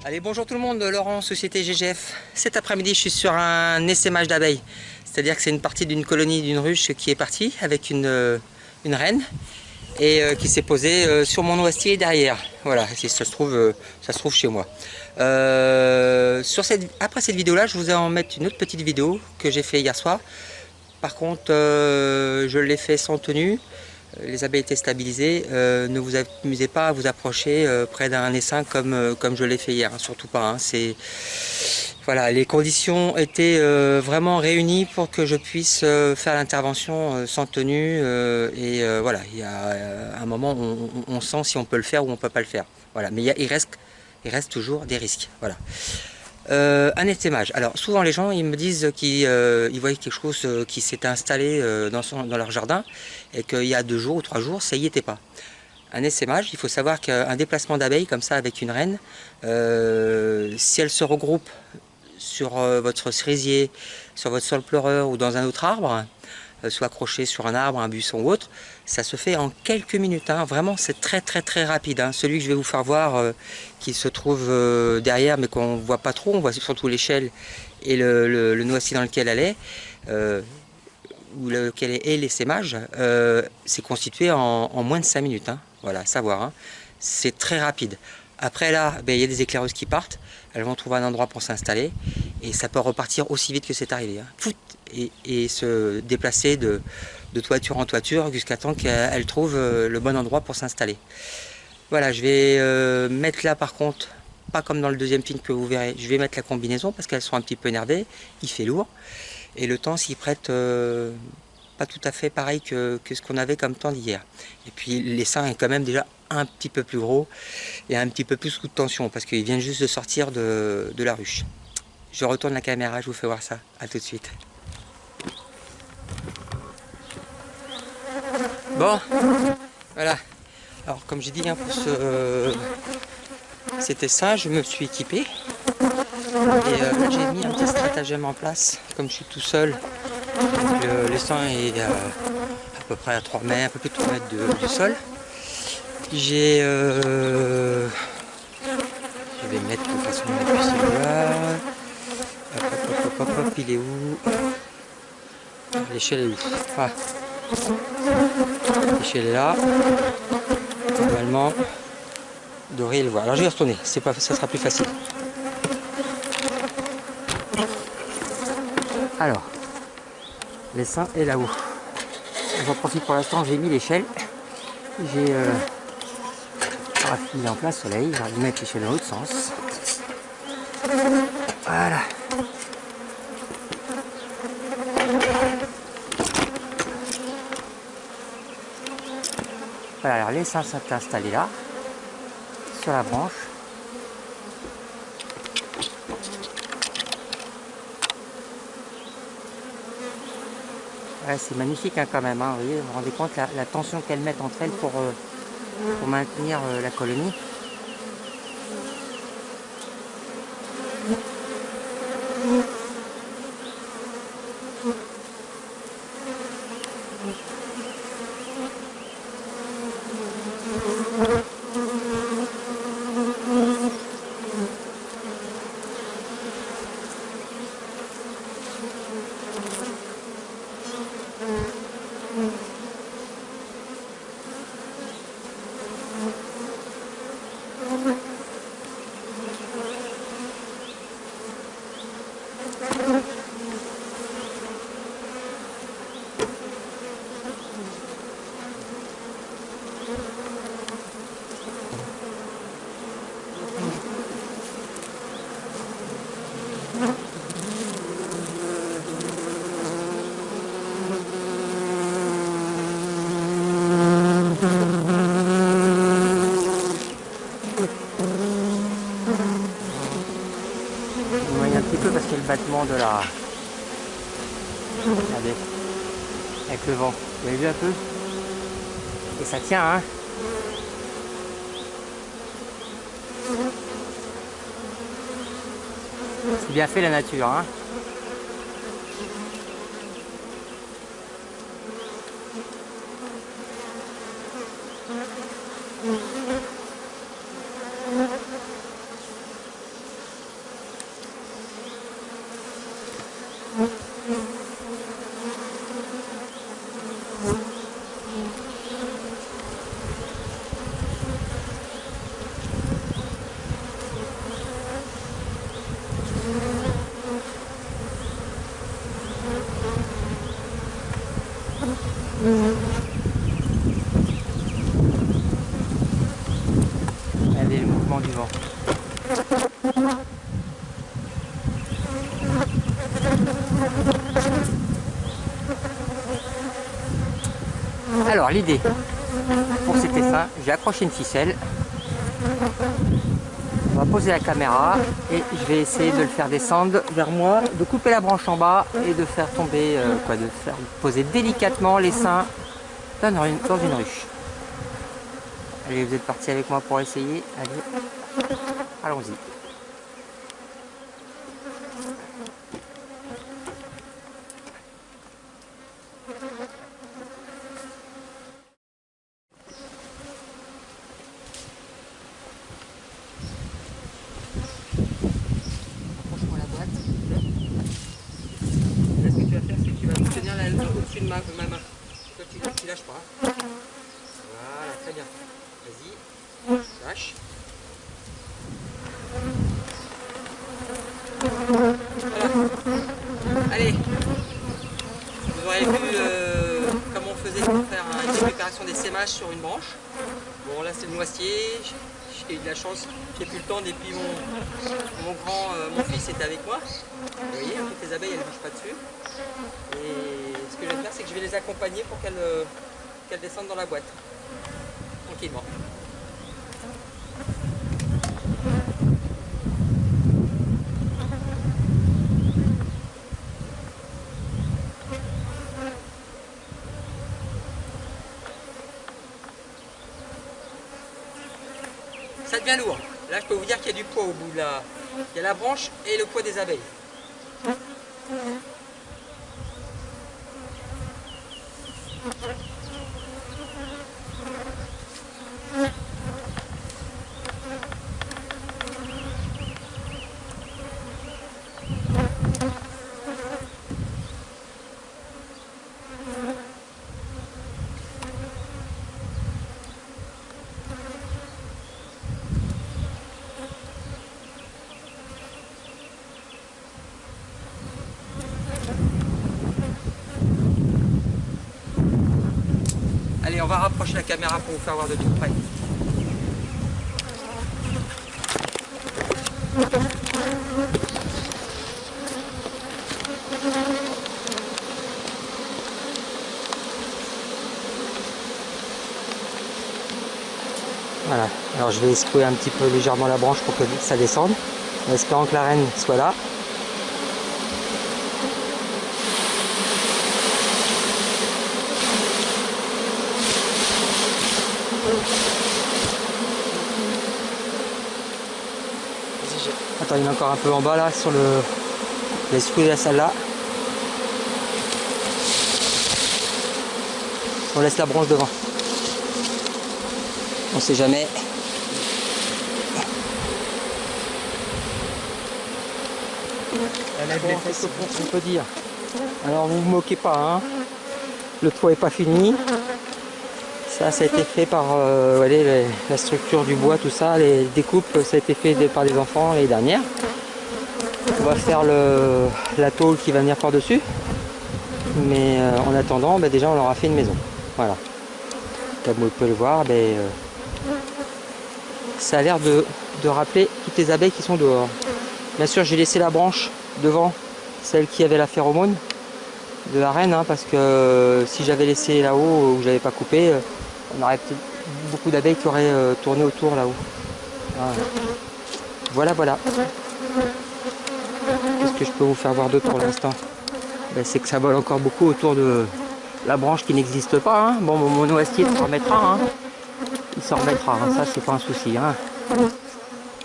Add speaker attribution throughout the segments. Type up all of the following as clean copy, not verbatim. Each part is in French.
Speaker 1: Allez, bonjour tout le monde, Laurent, Société GGF. Cet après-midi, je suis sur un essaimage d'abeilles. C'est-à-dire que c'est une partie d'une colonie d'une ruche qui est partie avec une reine et qui s'est posée sur mon noisetier derrière. Voilà, ça se trouve chez moi. Après cette vidéo-là, je vous ai en mettre une autre petite vidéo que j'ai fait hier soir. Par contre, je l'ai fait sans tenue. Les abeilles étaient stabilisées. Ne vous amusez pas à vous approcher près d'un essaim comme je l'ai fait hier, hein, surtout pas. Hein. Voilà, les conditions étaient vraiment réunies pour que je puisse faire l'intervention sans tenue. Voilà, il y a un moment où on sent si on peut le faire ou on peut pas le faire. Voilà, mais il reste toujours des risques. Voilà. Un essaimage. Alors souvent les gens ils me disent qu'ils voyaient quelque chose qui s'était installé dans leur jardin et qu'il y a 2 jours ou 3 jours ça y était pas. Un essaimage, il faut savoir qu'un déplacement d'abeilles comme ça avec une reine, si elle se regroupe sur votre cerisier, sur votre sol pleureur ou dans un autre arbre, soit accroché sur un arbre, un buisson ou autre, ça se fait en quelques minutes. Hein. Vraiment, c'est très rapide. Hein. Celui que je vais vous faire voir, qui se trouve derrière, mais qu'on ne voit pas trop, on voit surtout l'échelle et le noisetier dans lequel elle est, ou lequel est l'essaimage, c'est constitué en moins de 5 minutes. Hein. Voilà, à savoir. Hein. C'est très rapide. Après là, ben, il y a des éclaireuses qui partent, elles vont trouver un endroit pour s'installer, et ça peut repartir aussi vite que c'est arrivé. Hein. Et se déplacer de toiture en toiture jusqu'à temps qu'elle trouve le bon endroit pour s'installer. Voilà, je vais mettre là par contre, pas comme dans le deuxième film que vous verrez, je vais mettre la combinaison parce qu'elles sont un petit peu énervées, il fait lourd, et le temps s'y prête pas tout à fait pareil que ce qu'on avait comme temps d'hier. Et puis l'essaim est quand même déjà un petit peu plus gros et un petit peu plus sous tension parce qu'il vient juste de sortir de la ruche. Je retourne la caméra, je vous fais voir ça. A tout de suite. Bon, voilà. Alors comme j'ai dit, hein, pour cet essaim, je me suis équipé. Et là j'ai mis un petit stratagème en place, comme je suis tout seul. L'essaim est à peu près à 3 mètres, un peu plus de 3 mètres du sol. J'ai je vais mettre de façon à appuyer celui-là. Hop, il est où? L'échelle est où? Ah. L'échelle est là. Normalement, vous devriez le voir. Alors je vais retourner, ça sera plus facile. Alors, l'essaim est là-haut. J'en profite pour l'instant, j'ai mis l'échelle. J'ai raffiné en plein soleil. J'aurais dû mettre l'échelle dans l'autre sens. Voilà. Voilà, alors l'essaim s'est installé là, sur la branche. Ouais, c'est magnifique hein, quand même, hein, vous voyez, vous vous rendez compte la tension qu'elles mettent entre elles pour maintenir la colonie. Vous voyez un petit peu parce qu'il y a le battement de la... Regardez, avec le vent. Vous avez vu un peu? Et ça tient, hein? C'est bien fait la nature, hein? l'idée pour cet essaim, j'ai accroché une ficelle. On va poser la caméra et je vais essayer de le faire descendre vers moi, de couper la branche en bas et de faire tomber, de faire poser délicatement l'essaim dans une ruche. Allez, vous êtes partis avec moi pour essayer. Allez, allons-y. Approche-moi la boîte. Là, ce que tu vas faire, c'est que tu vas tenir au-dessus de ma main. Toi, tu lâches pas. Voilà, très bien. Vas-y, lâche. Voilà. Allez. Vous aurez vu comment on faisait pour faire une préparation d'essaimage sur une branche. Bon, là c'est le noisetier. J'ai eu de la chance, j'ai plus le temps, et puis mon fils était avec moi. Vous voyez, toutes les abeilles elles ne bougent pas dessus. Et ce que je vais faire, c'est que je vais les accompagner pour qu'elles descendent dans la boîte. Tranquillement. Ça devient lourd. Là, je peux vous dire qu'il y a du poids au bout de la... Il y a la branche et le poids des abeilles. Allez, on va rapprocher la caméra pour vous faire voir de tout près. Voilà, alors je vais secouer un petit peu légèrement la branche pour que ça descende, en espérant que la reine soit là. Attends, il y en a encore un peu en bas là sur le... Je vais secouer la salle là. On laisse la branche devant. On sait jamais. Qu'est-ce qu'on peut dire? Alors vous vous moquez pas, hein. Le toit est pas fini. Ça a été fait par la structure du bois, tout ça, les découpes, ça a été fait par des enfants l'année dernière. On va faire la tôle qui va venir par-dessus. Mais en attendant, déjà on leur a fait une maison. Voilà. Comme vous pouvez le voir, ça a l'air de rappeler toutes les abeilles qui sont dehors. Bien sûr, j'ai laissé la branche devant, celle qui avait la phéromone de la reine, hein, parce que si j'avais laissé là-haut ou j'avais pas coupé, on aurait peut-être beaucoup d'abeilles qui auraient tourné autour là-haut. Voilà, voilà. Qu'est-ce que je peux vous faire voir d'autre pour l'instant? C'est que ça vole encore beaucoup autour de la branche qui n'existe pas. Hein. Bon, mon noisetier s'en remettra. Hein. Il s'en remettra, hein. Ça c'est pas un souci. Hein.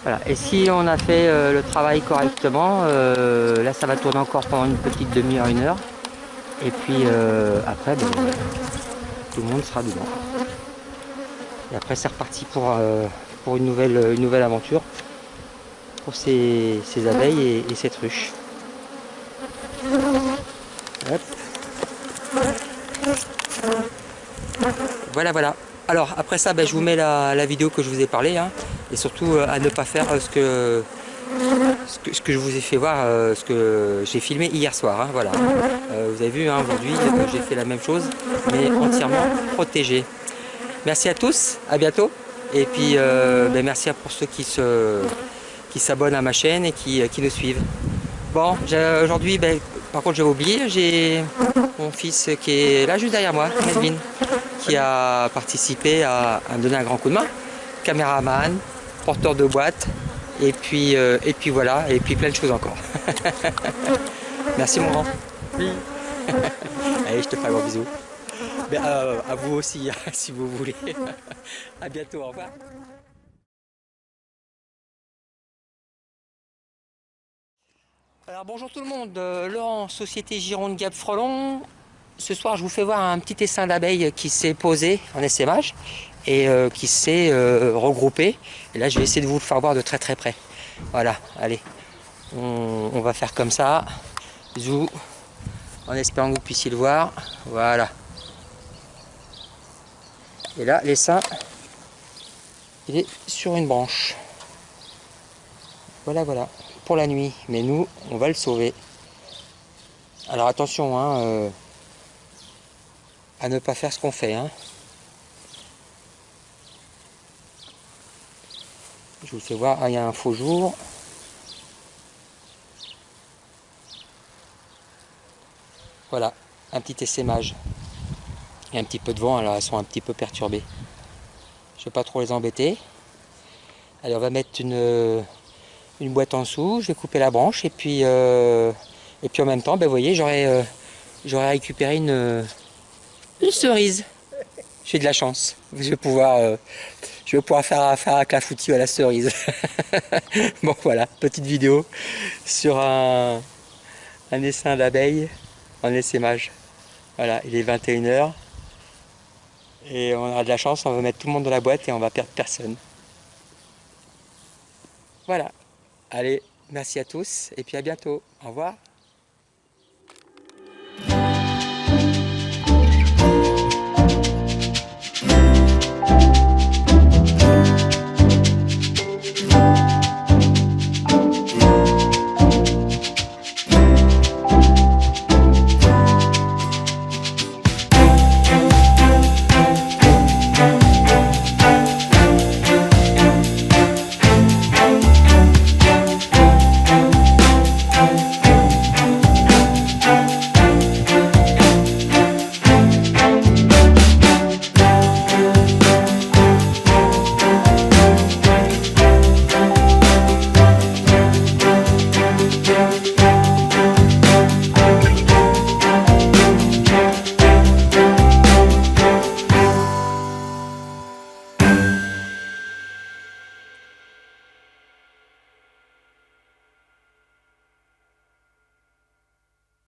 Speaker 1: Voilà. Et si on a fait le travail correctement, là ça va tourner encore pendant une petite demi-heure, 1 heure. Et puis après, tout le monde sera dedans. Et après c'est reparti pour une nouvelle aventure pour ces abeilles et cette ruche. Hop. Voilà, voilà. Alors après ça, je vous mets la vidéo que je vous ai parlé, hein, et surtout à ne pas faire ce que je vous ai fait voir, ce que j'ai filmé hier soir. Hein, voilà. Vous avez vu, hein, aujourd'hui, j'ai fait la même chose, mais entièrement protégé. Merci à tous, à bientôt. Et puis merci pour ceux qui s'abonnent à ma chaîne et qui nous suivent. Bon, aujourd'hui, par contre j'avais oublié, j'ai mon fils qui est là juste derrière moi, Melvin, qui a participé à me donner un grand coup de main. Caméraman, porteur de boîte, et puis voilà, et puis plein de choses encore. Merci mon grand. Oui. Allez, je te fais un gros bisou. Mais, à vous aussi, si vous voulez. À bientôt, au revoir. Alors bonjour tout le monde, Laurent, Société Gironde Gap Frelon. Ce soir je vous fais voir un petit essaim d'abeilles qui s'est posé en essaimage et qui s'est regroupé. Et là je vais essayer de vous le faire voir de très très près. Voilà, allez, on va faire comme ça. Zou, en espérant que vous puissiez le voir. Voilà. Et là l'essaim, il est sur une branche. Voilà, voilà, pour la nuit. Mais nous, on va le sauver. Alors attention, hein, à ne pas faire ce qu'on fait. Hein. Je vous fais voir, ah, il y a un faux jour. Voilà, un petit essaimage. Il y a un petit peu de vent, alors elles sont un petit peu perturbées. Je ne vais pas trop les embêter. Allez, on va mettre une boîte en dessous, je vais couper la branche et puis en même temps, ben, vous voyez, j'aurais récupéré une cerise. J'ai de la chance. Je vais pouvoir faire un clafoutis à la cerise. Bon voilà, petite vidéo sur un essaim d'abeilles en essaimage. Voilà, il est 21h. Et on aura de la chance, on va mettre tout le monde dans la boîte et on va perdre personne. Voilà. Allez, merci à tous et puis à bientôt. Au revoir.